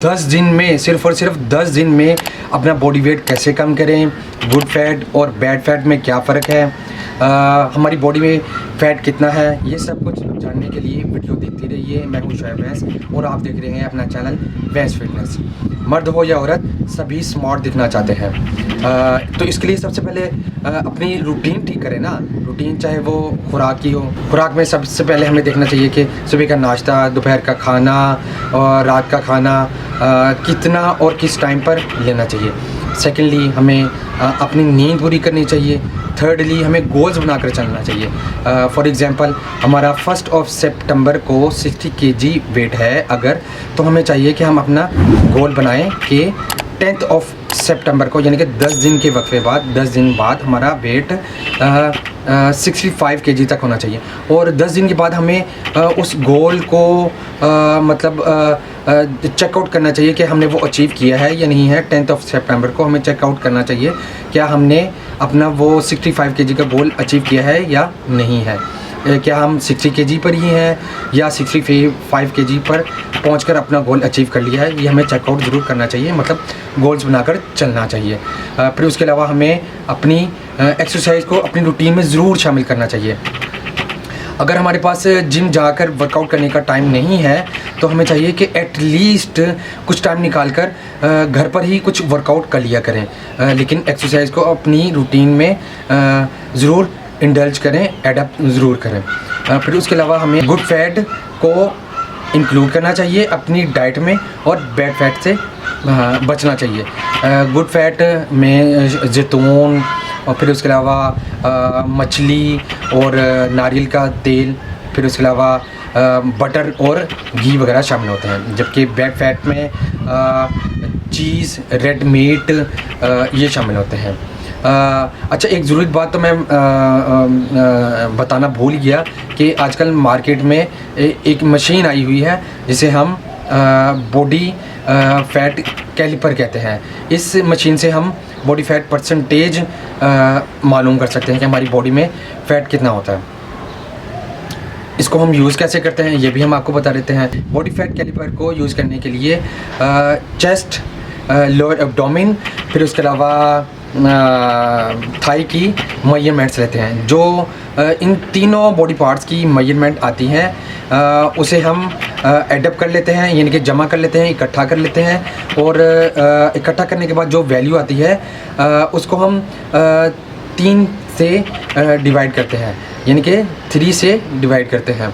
10 दिन में सिर्फ और सिर्फ 10 दिन में अपना बॉडी वेट कैसे कम करें, गुड फैट और बैड फैट में क्या फ़र्क है, हमारी बॉडी में फ़ैट कितना है, ये सब कुछ जानने के लिए वीडियो देखते रहिए। मैं हूं शोएब वैस और आप देख रहे हैं अपना चैनल वैस फिटनेस। मर्द हो या औरत सभी स्मार्ट दिखना चाहते हैं, तो इसके लिए सबसे पहले अपनी रूटीन ठीक करें ना। रूटीन चाहे वो खुराक की हो, खुराक में सबसे पहले हमें देखना चाहिए कि सुबह का नाश्ता, दोपहर का खाना और रात का खाना कितना और किस टाइम पर लेना चाहिए। सेकेंडली हमें अपनी नींद पूरी करनी चाहिए। थर्डली हमें गोल्स बनाकर चलना चाहिए। फॉर एग्ज़ाम्पल हमारा 1 सितंबर को 60 kg वेट है अगर, तो हमें चाहिए कि हम अपना गोल बनाएं कि 10 सितंबर को, यानी कि 10 दिन के वक्फे बाद, 10 दिन बाद हमारा वेट 65 kg तक होना चाहिए। और 10 दिन के बाद हमें उस गोल को चेकआउट करना चाहिए कि हमने वो अचीव किया है या नहीं है। 10 सितंबर को हमें चेकआउट करना चाहिए क्या हमने अपना वो 65 kg का गोल अचीव किया है या नहीं है। क्या हम 60 kg पर ही हैं या 65 kg पर पहुंचकर अपना गोल अचीव कर लिया है, ये हमें चेकआउट ज़रूर करना चाहिए, मतलब गोल्स बनाकर चलना चाहिए। फिर उसके अलावा हमें अपनी एक्सरसाइज को अपनी रूटीन में ज़रूर शामिल करना चाहिए। अगर हमारे पास जिम जाकर वर्कआउट करने का टाइम नहीं है तो हमें चाहिए कि एटलीस्ट कुछ टाइम निकाल कर घर पर ही कुछ वर्कआउट कर लिया करें, लेकिन एक्सरसाइज को अपनी रूटीन में ज़रूर इंडल्ज करें, एडप्ट ज़रूर करें। फिर उसके अलावा हमें गुड फैट को इंक्लूड करना चाहिए अपनी डाइट में और बैड फैट से बचना चाहिए। गुड फैट में जैतून और फिर उसके अलावा मछली और नारियल का तेल, फिर उसके अलावा बटर और घी वगैरह शामिल होते हैं, जबकि बैड फैट में चीज़, रेड मीट ये शामिल होते हैं। अच्छा, एक ज़रूरी बात तो मैं बताना भूल गया कि आजकल मार्केट में एक मशीन आई हुई है जिसे हम बॉडी फैट कैलिपर कहते हैं। इस मशीन से हम बॉडी फैट परसेंटेज मालूम कर सकते हैं कि हमारी बॉडी में फ़ैट कितना होता है। इसको हम यूज़ कैसे करते हैं ये भी हम आपको बता देते हैं। बॉडी फैट कैलिपर को यूज़ करने के लिए चेस्ट, लोअर एब्डोमेन, फिर उसके अलावा थाई की मेजरमेंट्स लेते हैं। जो इन तीनों बॉडी पार्ट्स की मेजरमेंट आती हैं उसे हम एडअप कर लेते हैं, यानी कि जमा कर लेते हैं, इकट्ठा कर लेते हैं। और इकट्ठा करने के बाद जो वैल्यू आती है उसको हम 3 से डिवाइड करते हैं, यानी कि 3 से डिवाइड करते हैं।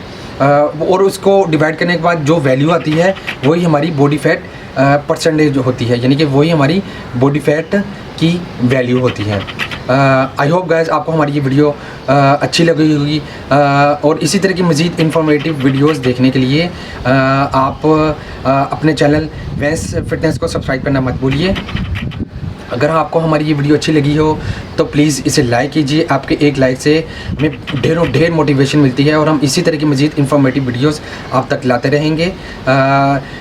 और उसको डिवाइड करने के बाद जो वैल्यू आती है वही हमारी बॉडी फैट परसेंटेज होती है, यानी कि वही हमारी बॉडी फैट की वैल्यू होती है। आई होप गाइस आपको हमारी ये वीडियो अच्छी लगी होगी, और इसी तरह की मज़ीद इन्फॉर्मेटिव वीडियोस देखने के लिए आप अपने चैनल वैस फिटनेस को सब्सक्राइब करना मत भूलिए। अगर आपको हमारी ये वीडियो अच्छी लगी हो तो प्लीज़ इसे लाइक कीजिए। आपके एक लाइक से हमें ढेर मोटिवेशन मिलती है और हम इसी तरह की मज़ीद इन्फॉर्मेटिव वीडियोस आप तक लाते रहेंगे।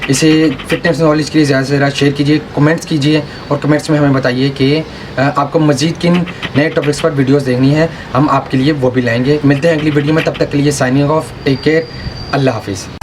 इसे फिटनेस नॉलेज के लिए ज़्यादा से ज़्यादा शेयर कीजिए, कमेंट्स कीजिए और कमेंट्स में हमें बताइए कि आपको मज़ीद किन नए टॉपिक्स पर वीडियोज़ देखनी है, हम आपके लिए वो भी लाएँगे। मिलते हैं अगली वीडियो में, तब तक के लिए साइनिंग ऑफ, टेक केयर, अल्लाह हाफिज़।